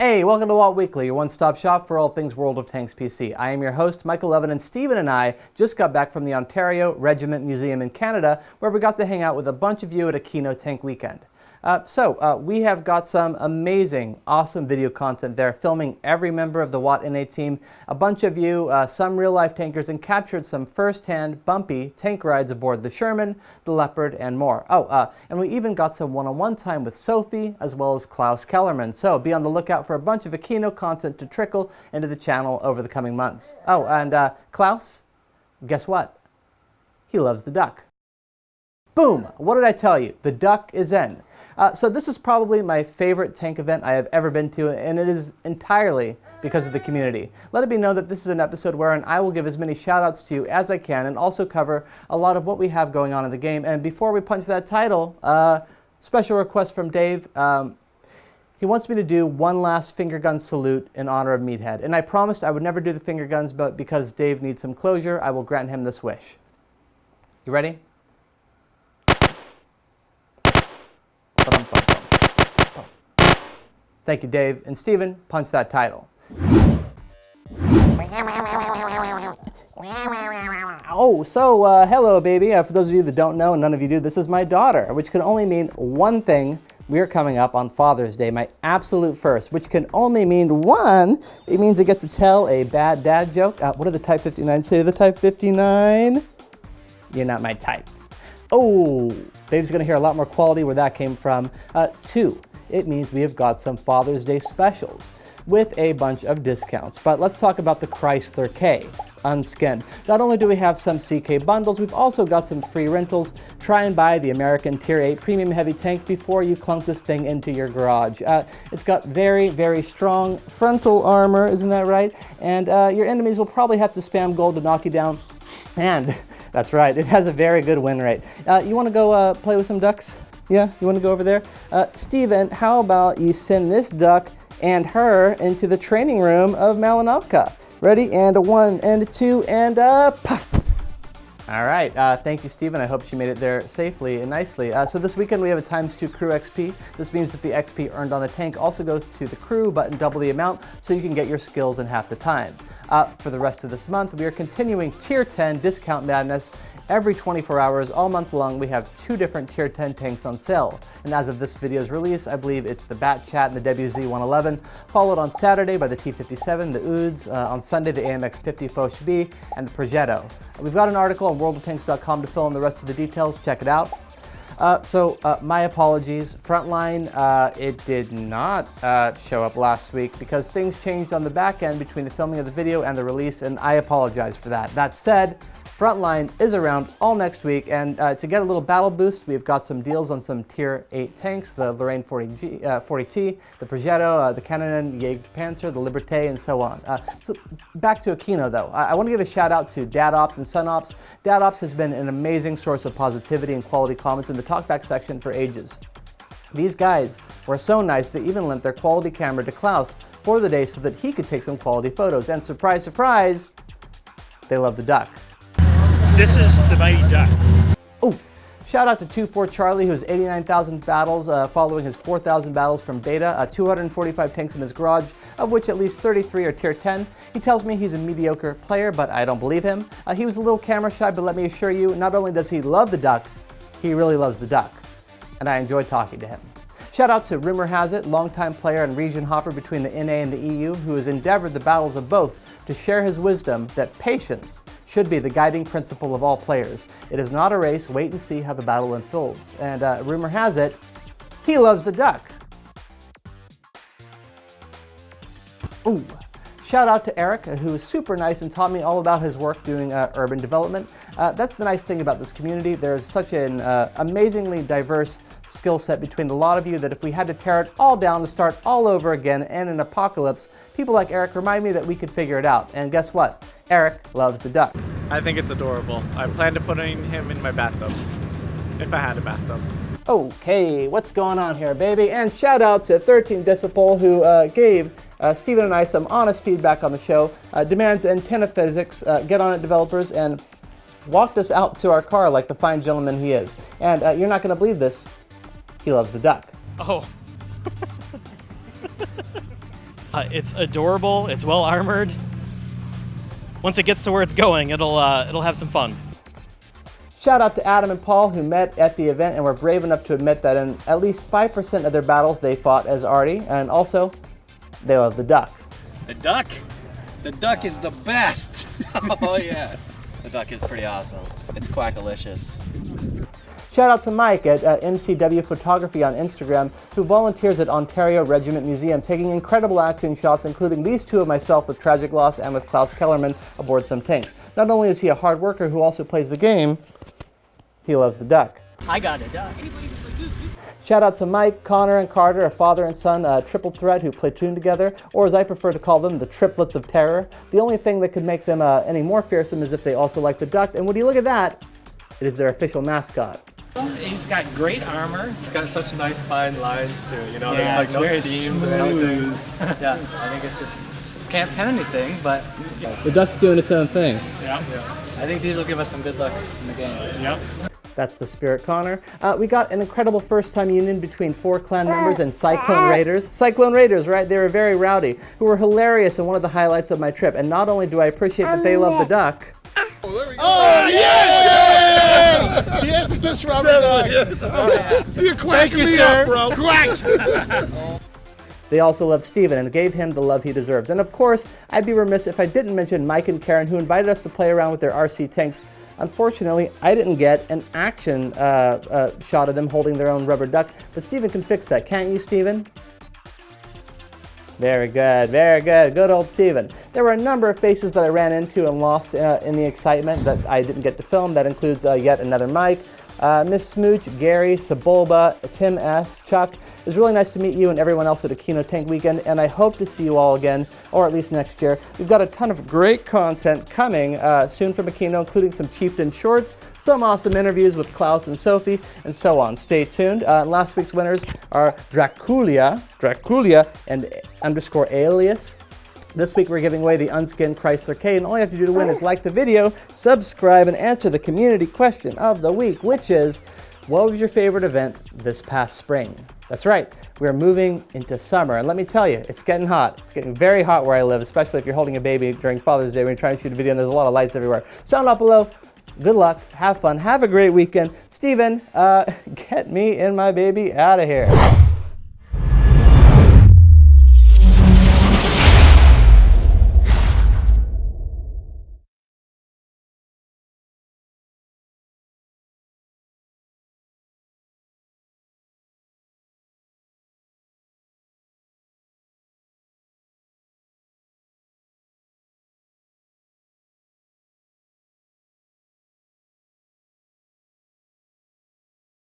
Hey, welcome to Walt Weekly, your one-stop shop for all things World of Tanks PC. I am your host, Michael Levin, and Stephen and I just got back from the Ontario Regiment Museum in Canada, where we got to hang out with a bunch of you at Aquino Tank Weekend. We have got some amazing, awesome video content there, filming every member of the WAT NA team, a bunch of you, some real-life tankers, and captured some first-hand, bumpy tank rides aboard the Sherman, the Leopard, and more. And we even got some one-on-one time with Sophie, as well as Klaus Kellerman. So be on the lookout for a bunch of Aquino content to trickle into the channel over the coming months. Klaus, guess what? He loves the duck. Boom! What did I tell you? The duck is in. So this is probably my favorite tank event I have ever been to, and it is entirely because of the community. Let it be known that this is an episode wherein I will give as many shout-outs to you as I can and also cover a lot of what we have going on in the game. And before we punch that title, special request from Dave. He wants me to do one last finger gun salute in honor of Meathead. And I promised I would never do the finger guns, but because Dave needs some closure, I will grant him this wish. You ready? Thank you, Dave. And Steven, punch that title. Hello, baby. For those of you that don't know, and none of you do, this is my daughter, which can only mean one thing. We are coming up on Father's Day, my absolute first, which can only mean one. It means I get to tell a bad dad joke. What do the Type 59 say to the Type 59? You're not my type. Oh, baby's gonna hear a lot more quality where that came from. Two, it means we have got some Father's Day specials with a bunch of discounts. But let's talk about the CHRYSLER K, unskinned. Not only do we have some CK bundles, we've also got some free rentals. Try and buy the American Tier 8 Premium Heavy Tank before you clunk this thing into your garage. It's got very, very strong frontal armor, isn't that right? And your enemies will probably have to spam gold to knock you down. And that's right, it has a very good win rate. You want to go play with some ducks? Yeah, you want to go over there? Steven, how about you send this duck and her into the training room of Malinovka? Ready? And a one, and a two, and a puff. All right, thank you, Steven. I hope she made it there safely and nicely. So this weekend we have a ×2 crew XP. This means that the XP earned on a tank also goes to the crew, but in double the amount, so you can get your skills in half the time. For the rest of this month, we are continuing Tier 10 discount madness. Every 24 hours, all month long, we have 2 different Tier 10 tanks on sale. And as of this video's release, I believe it's the Bat Chat and the WZ-111, followed on Saturday by the T-57, the Uds, on Sunday the AMX-50 Foch B, and the Progetto. We've got an article on worldoftanks.com to fill in the rest of the details. Check it out. My apologies. Frontline, it did not show up last week because things changed on the back end between the filming of the video and the release, and I apologize for that. That said, Frontline is around all next week, and to get a little battle boost, we've got some deals on some Tier 8 tanks, the Lorraine 40T, the Progetto, the Cannon Jägerpanzer, the Liberté, and so on. So back to Aquino, though. I want to give a shout out to Dad Ops and Son Ops. Dad Ops has been an amazing source of positivity and quality comments in the talkback section for ages. These guys were so nice they even lent their quality camera to Klaus for the day so that he could take some quality photos. And surprise, surprise, they love the duck. This is the mighty duck. Oh, shout out to 24 Charlie, who has 89,000 battles following his 4,000 battles from beta, 245 tanks in his garage, of which at least 33 are Tier 10. He tells me he's a mediocre player, but I don't believe him. He was a little camera shy, but let me assure you, not only does he love the duck, he really loves the duck. And I enjoyed talking to him. Shout out to Rumor Has It, longtime player and region hopper between the NA and the EU, who has endeavored the battles of both to share his wisdom that patience should be the guiding principle of all players. It is not a race, wait and see how the battle unfolds. And rumor has it, he loves the duck. Ooh. Shout out to Eric, who is super nice and taught me all about his work doing urban development. That's the nice thing about this community. There's such an amazingly diverse skill set between the lot of you that if we had to tear it all down to start all over again and an apocalypse, people like Eric remind me that we could figure it out. And guess what? Eric loves the duck. I think it's adorable. I plan to putting him in my bathtub, if I had a bathtub. Okay, what's going on here, baby? And shout out to 13 Disciple, who gave Steven and I some honest feedback on the show, demands antenna physics, get on it developers, and walked us out to our car like the fine gentleman he is. And you're not going to believe this, he loves the duck. Oh. It's adorable. It's well armored. Once it gets to where it's going, it'll have some fun. Shout out to Adam and Paul who met at the event and were brave enough to admit that in at least 5% of their battles they fought as Artie, and also they love the duck. The duck? The duck is the best. Oh yeah, the duck is pretty awesome. It's quackalicious. Shout out to Mike at MCW Photography on Instagram, who volunteers at Ontario Regiment Museum, taking incredible action shots, including these two of myself with tragic loss and with Klaus Kellerman aboard some tanks. Not only is he a hard worker who also plays the game, he loves the duck. I got a duck. Shout out to Mike, Connor, and Carter, a father and son triple threat who platoon together, or as I prefer to call them, the triplets of terror. The only thing that could make them any more fearsome is if they also like the duck, and would you look at that, it is their official mascot. He's got great armor. It's got such nice fine lines to it, you know, Yeah, there's like no it's seams very or anything. Yeah, I think it's just, can't pen anything, but The duck's doing its own thing. yeah. I think these will give us some good luck in the game. Yep. That's the spirit, Connor. We got an incredible first-time union between 4 clan members and Cyclone Raiders. Cyclone Raiders, right? They were very rowdy, who were hilarious and one of the highlights of my trip. And not only do I appreciate that they love the duck, Oh, yes! He has this rubber duck. You're quacking me up, bro. Quack! they also love Steven and gave him the love he deserves. And of course, I'd be remiss if I didn't mention Mike and Karen, who invited us to play around with their RC tanks. Unfortunately, I didn't get an action shot of them holding their own rubber duck, but Steven can fix that, can't you, Steven? Very good, very good. Good old Steven. There were a number of faces that I ran into and lost in the excitement that I didn't get to film. That includes yet another Mike, Miss Smooch, Gary, Sabulba, Tim S., Chuck. It was really nice to meet you and everyone else at Aquino Tank Weekend, and I hope to see you all again, or at least next year. We've got a ton of great content coming soon from Aquino, including some Chieftain shorts, some awesome interviews with Klaus and Sophie, and so on. Stay tuned. Last week's winners are drakoolia, and _alias. This week we're giving away the unskinned CHRYSLER K, and all you have to do to win is like the video, subscribe, and answer the community question of the week, which is, what was your favorite event this past spring? That's right, we're moving into summer, and let me tell you, it's getting hot. It's getting very hot where I live, especially if you're holding a baby during Father's Day when you're trying to shoot a video and there's a lot of lights everywhere. Sound out below. Good luck, have fun, have a great weekend. Steven, get me and my baby out of here.